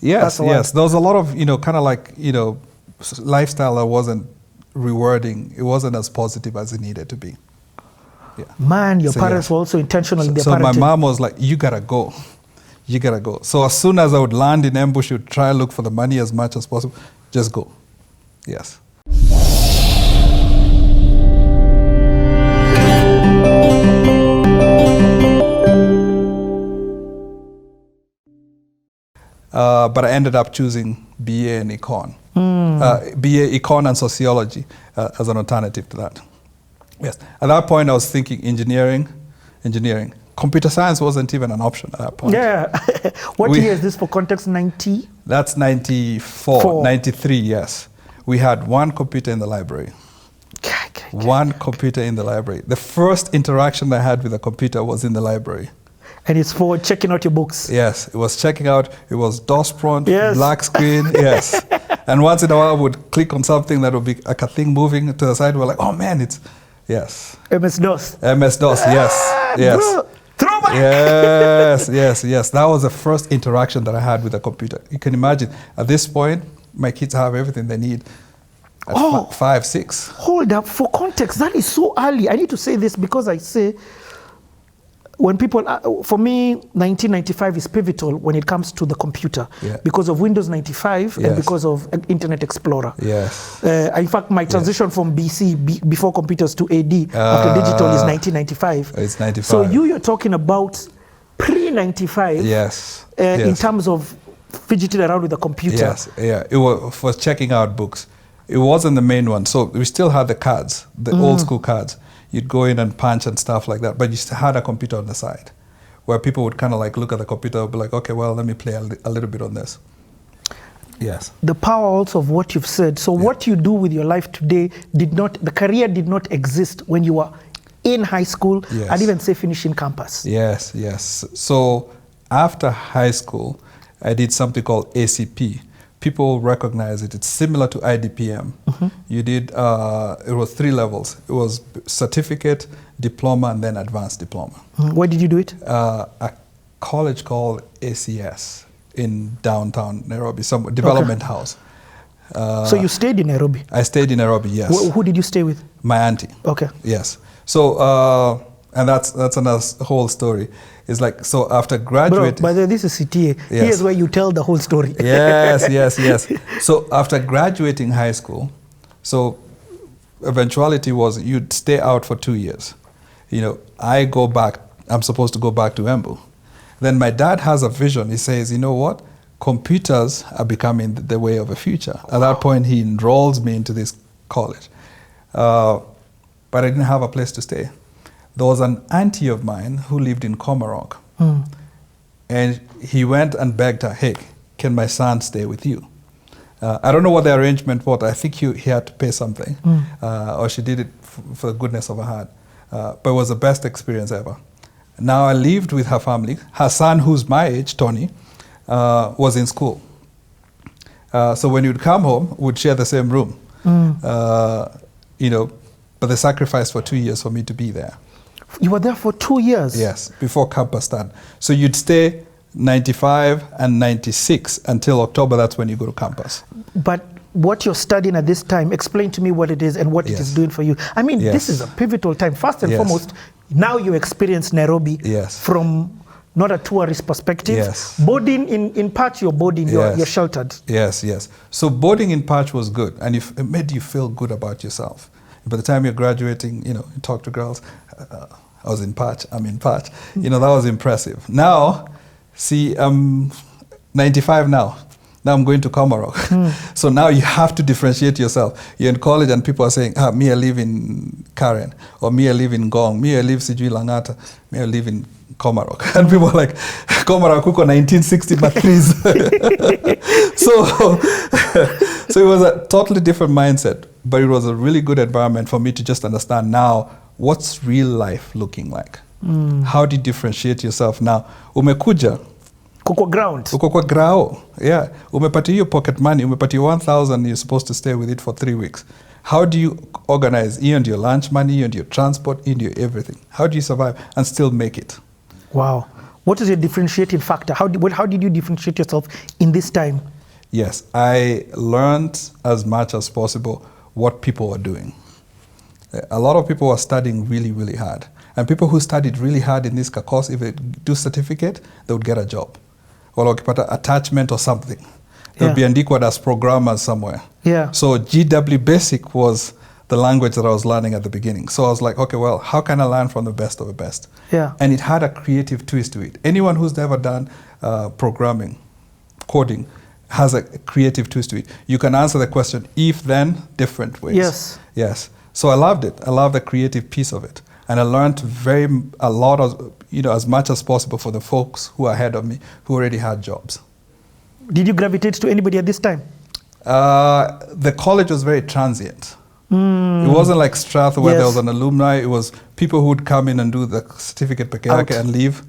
Yes, yes. There was a lot of, kind of like, lifestyle that wasn't rewarding. It wasn't as positive as it needed to be. Yeah. Man, your parents were also intentional in their parenting. So my mom was like, you gotta go. You gotta go. So as soon as I would land in ambush, she would try to look for the money as much as possible. Just go. Yes. But I ended up choosing BA in Econ. BA Econ and Sociology as an alternative to that. Yes. At that point, I was thinking engineering. Computer science wasn't even an option at that point. Yeah. What year is this for context? 90? That's 94, 93, yes. We had one computer in the library. One computer in the library. The first interaction I had with a computer was in the library. And it's for checking out your books. Yes, it was checking out. It was DOS prompt, black screen, yes. And once in a while, I would click on something that would be like a thing moving to the side. We're like, oh man, it's, yes. MS-DOS. MS-DOS, yes, yes. Throwback. Yes. That was the first interaction that I had with a computer. You can imagine, at this point, my kids have everything they need at 5, 6. Hold up, for context, that is so early. I need to say this because I say, when people, for me, 1995 is pivotal when it comes to the computer because of Windows 95 and because of Internet Explorer. Yes. In fact, my transition from BC, before computers, to AD after digital is 1995. It's 95. So you're talking about pre-95 in terms of fidgeting around with the computer. Yes, yeah. It was for checking out books. It wasn't the main one. So we still had the cards, the old school cards. You'd go in and punch and stuff like that, but you still had a computer on the side where people would kind of like look at the computer and be like, okay, well, let me play a little bit on this. Yes. The power also of what you've said. So what you do with your life today the career did not exist when you were in high school and even say finishing campus. Yes. So after high school, I did something called ACP. People recognize it. It's similar to IDPM. You did, it was 3 levels. It was certificate, diploma, and then advanced diploma. Where did you do it? A college called ACS in downtown Nairobi, some development house. So you stayed in Nairobi? I stayed in Nairobi, yes. Who did you stay with? My auntie. Okay. Yes. So, and that's another whole story. It's like, so after graduating... Bro, by the way, this is CTA. Here's where you tell the whole story. Yes. So after graduating high school, so eventuality was you'd stay out for 2 years. I'm supposed to go back to Embu. Then my dad has a vision. He says, you know what? Computers are becoming the way of the future. At that point, he enrolls me into this college. But I didn't have a place to stay. There was an auntie of mine who lived in Komarok. And he went and begged her, hey, can my son stay with you? I don't know what the arrangement was. I think he had to pay something. Or she did it for the goodness of her heart. But it was the best experience ever. Now I lived with her family. Her son, who's my age, Tony, was in school. So when you'd come home, we'd share the same room. But they sacrificed for 2 years for me to be there. You were there for 2 years? Yes, before campus started. So you'd stay 95 and 96 until October. That's when you go to campus. But what you're studying at this time, explain to me what it is and what it is doing for you. I mean, this is a pivotal time. First and foremost, now you experience Nairobi from not a tourist perspective. Boarding, in Patch, you're boarding, you're sheltered. Yes. So boarding in Patch was good, and it made you feel good about yourself. By the time you're graduating, you talk to girls, I was in Patch, I'm in Patch. That was impressive. Now, see, I'm 95 now. Now I'm going to Komarok. So now you have to differentiate yourself. You're in college and people are saying, me I live in Karen, or me I live in Gong, me I live Sijui Langata, me I live in Komarok. And people are like, Komarok kuko 1960 batteries. So it was a totally different mindset, but it was a really good environment for me to just understand now what's real life looking like. How do you differentiate yourself now? Umekuja. Uko ground. Uko kwa grao. Yeah. Umepati your pocket money. Umepati 1,000. You're supposed to stay with it for 3 weeks. How do you organize? You and your lunch money, you and your transport, you and your everything. How do you survive and still make it? Wow. What is your differentiating factor? How did you differentiate yourself in this time? Yes, I learned as much as possible what people were doing. A lot of people were studying really, really hard. And people who studied really hard in this course, if they do certificate, they would get a job. Or like attachment or something. They would be andikwa as programmers somewhere. Yeah. So GW Basic was the language that I was learning at the beginning. So I was like, okay, well, how can I learn from the best of the best? Yeah. And it had a creative twist to it. Anyone who's ever done programming, coding, has a creative twist to it. You can answer the question if, then, different ways. Yes. Yes. So I loved it. I loved the creative piece of it. And I learned a lot of, as much as possible for the folks who are ahead of me, who already had jobs. Did you gravitate to anybody at this time? The college was very transient. It wasn't like Strath where there was an alumni. It was people who would come in and do the certificate peke and leave.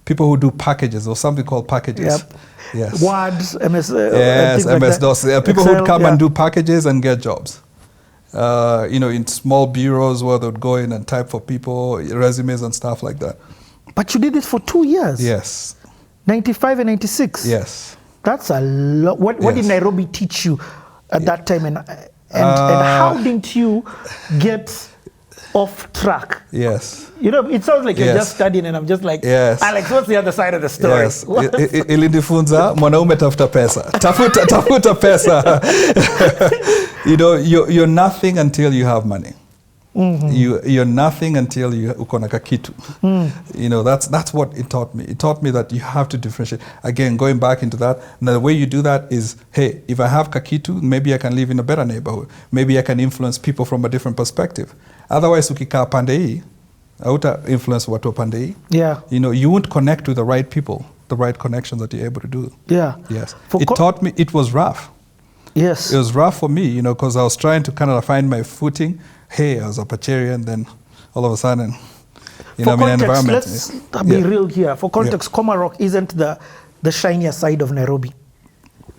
People who do packages or something called packages. Yep. Yes. Words, MS. Yes, MS-DOS. Like people Excel, who would come and do packages and get jobs. In small bureaus where they would go in and type for people, resumes and stuff like that. But you did this for 2 years. Yes. 95 and 96. Yes. That's a lot. What did Nairobi teach you at that time? And how didn't you get off track? Yes. It sounds like you're just studying and I'm just like, Alex, what's the other side of the story? Yes. Ilinifunza, mwanaume tafuta pesa. Tafuta pesa. You're nothing until you have money. Mm-hmm. You're nothing until you uko na kakitu. That's what it taught me. It taught me that you have to differentiate. Again, going back into that, now the way you do that is, hey, if I have kakitu, maybe I can live in a better neighborhood. Maybe I can influence people from a different perspective. Otherwise, ukikaa pande hii, hauta influence watu wa pande hii. Yeah. You won't connect with the right people, the right connections that you're able to do. Yeah. Yes. It taught me, it was rough. Yes. It was rough for me, because I was trying to kind of find my footing. Hey, I was a Pacherian, then all of a sudden, environment. Let's be real here. For context, Komarok isn't the shinier side of Nairobi.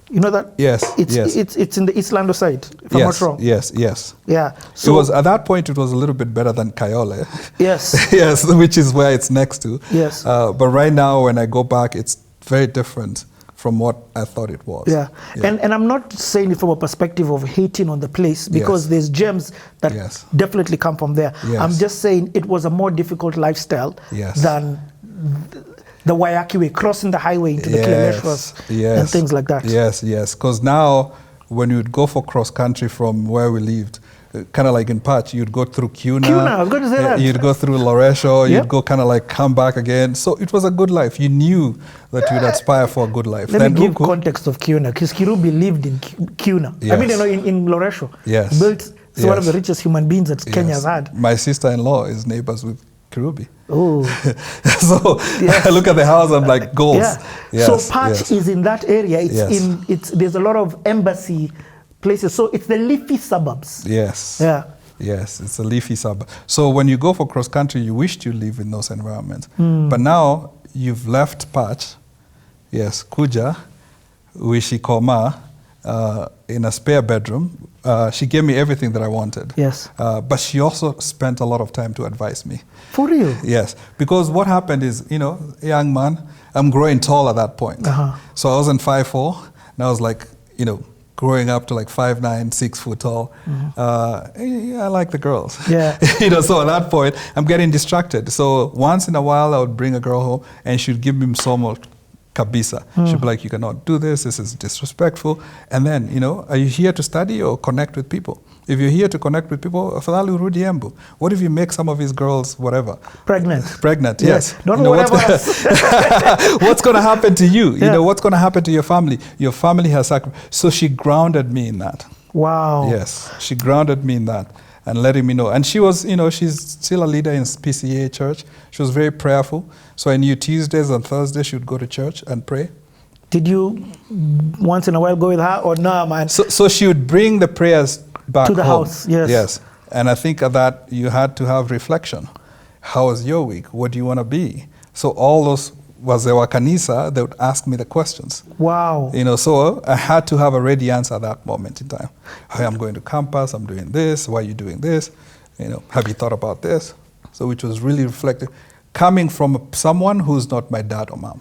You know that? Yes. It's in the East Lando side, if I'm not wrong. Yes. Yeah. So it was at that point. It was a little bit better than Kayole. Yes. Yes, which is where it's next to. Yes. But right now, when I go back, it's very different from what I thought it was. Yeah. And I'm not saying it from a perspective of hating on the place, because there's gems that definitely come from there. Yes. I'm just saying it was a more difficult lifestyle than the Wayaki way, crossing the highway into the Kileleshwas and things like that. Yes. Because now, when you would go for cross country from where we lived, kind of like in Patch, you'd go through Kuna. I was going to say that. You'd go through Loresho, you'd go kind of like come back again. So it was a good life. You knew that you'd aspire for a good life. Let me give context of Kuna, because Kirubi lived in Kuna. Yes. I mean, in Loresho. Yes. Built, it's one of the richest human beings that Kenya's had. My sister-in-law is neighbors with Kirubi. Oh. So I look at the house, I'm like, goals. Yeah. Yes. So Patch is in that area. There's a lot of embassy places. So it's the leafy suburbs. Yes. Yeah. Yes, it's a leafy suburb. So when you go for cross country, you wish to live in those environments. But now you've left Patch. Yes, Kuja, Wishikoma, in a spare bedroom. She gave me everything that I wanted. Yes. But she also spent a lot of time to advise me. For real? Yes. Because what happened is, young man, I'm growing tall at that point. So I wasn't 5'4", and I was like, growing up to like 5'9", 6 foot tall. I like the girls. Yeah. So at that point, I'm getting distracted. So once in a while, I would bring a girl home and she'd give me msomo kabisa. She'd be like, you cannot do this is disrespectful. And then, are you here to study or connect with people? If you're here to connect with people, afadhali urudi Embu. What if you make some of these girls, whatever? Pregnant, yes. Don't know whatever. What's going to happen to you? What's going to happen to your family? Your family has sacrificed. So she grounded me in that. Wow. Yes, she grounded me in that and letting me know. And she was, she's still a leader in PCA church. She was very prayerful. So I knew Tuesdays and Thursdays she would go to church and pray. Did you once in a while go with her or no, man? So she would bring the prayers back to the home. house, yes. Yes. And I think of that you had to have reflection. How was your week? What do you want to be? So all those wazewa kanisa, they would ask me the questions. Wow. So I had to have a ready answer at that moment in time. Hey, I'm going to campus, I'm doing this, why are you doing this? Have you thought about this? So which was really reflective. coming from someone who's not my dad or mom.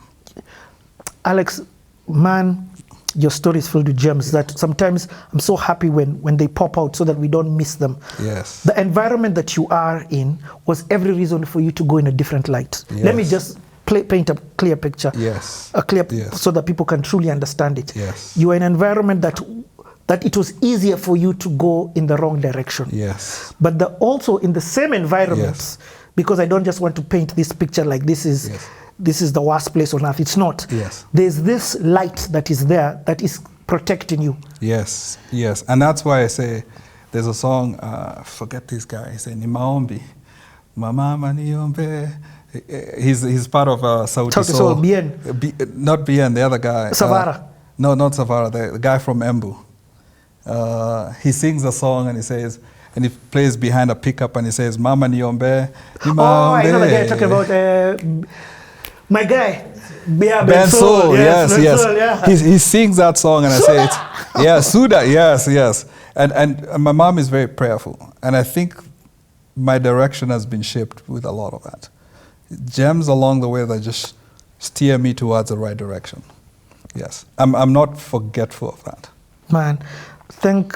Alex, man, your story is filled with gems that sometimes I'm so happy when they pop out so that we don't miss them. Yes. The environment that you are in was every reason for you to go in a different light. Yes. Let me just paint a clear picture. Yes. So that people can truly understand it. Yes. You are in an environment that it was easier for you to go in the wrong direction. Yes. But also in the same environment, because I don't just want to paint this picture like this is the worst place on earth. It's not. Yes. There's this light that is there that is protecting you. Yes, yes. And that's why I say there's a song, forget this guy, he's saying, Ni maombi, mama niombe. He's part of Sauti Sol. Bien. Not Bien, the other guy. Savara. No, not Savara, the guy from Embu. He sings a song and he says, and he plays behind a pickup and he says, Mama niombe, ni maombe. Oh, I know the guy talking about my guy. Ben Sol, yes. Sol, yeah. He sings that song and Suda. I say it. Yeah, Suda, yes. And my mom is very prayerful. And I think my direction has been shaped with a lot of that. Gems along the way that just steer me towards the right direction. Yes. I'm not forgetful of that. Man, thank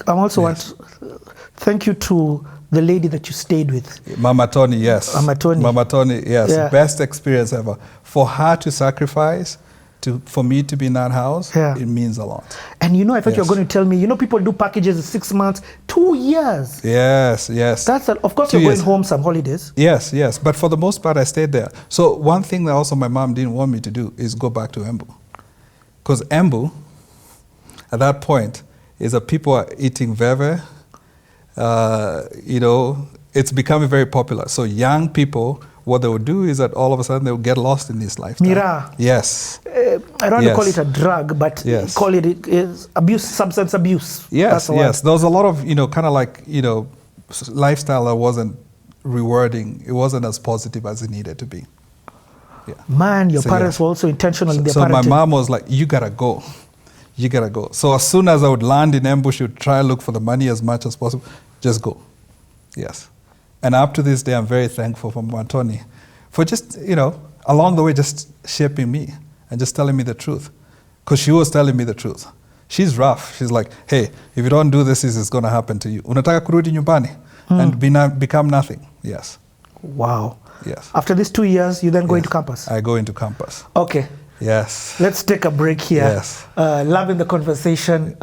you to the lady that you stayed with. Mama Tony, yes. Mama Tony, yes. Yeah. Best experience ever. For her to sacrifice, for me to be in that house, it means a lot. And I thought you were going to tell me, people do packages in 6 months, 2 years. Yes. Of course, you're going home some holidays. Yes. But for the most part, I stayed there. So one thing that also my mom didn't want me to do is go back to Embu. Because Embu, at that point, is that people are eating veve. It's becoming very popular. So young people, what they would do is that all of a sudden they would get lost in this lifestyle. Mira. Yes. I don't want to call it a drug, but call it abuse, substance abuse. Yes. There was a lot of, kind of like, lifestyle that wasn't rewarding. It wasn't as positive as it needed to be. Yeah. Man, your parents were also intentional in their parenting. So my mom was like, you gotta go. So as soon as I would land in Embu, she would try to look for the money as much as possible. Just go. Yes. And up to this day, I'm very thankful for Mama Tony for just, along the way, just shaping me and just telling me the truth. Because she was telling me the truth. She's rough. She's like, hey, if you don't do this is going to happen to you. Unataka kurudi nyumbani and become nothing. Yes. Wow. Yes. After these 2 years, you then go into campus? I go into campus. Okay. Yes. Let's take a break here. Yes. Loving the conversation.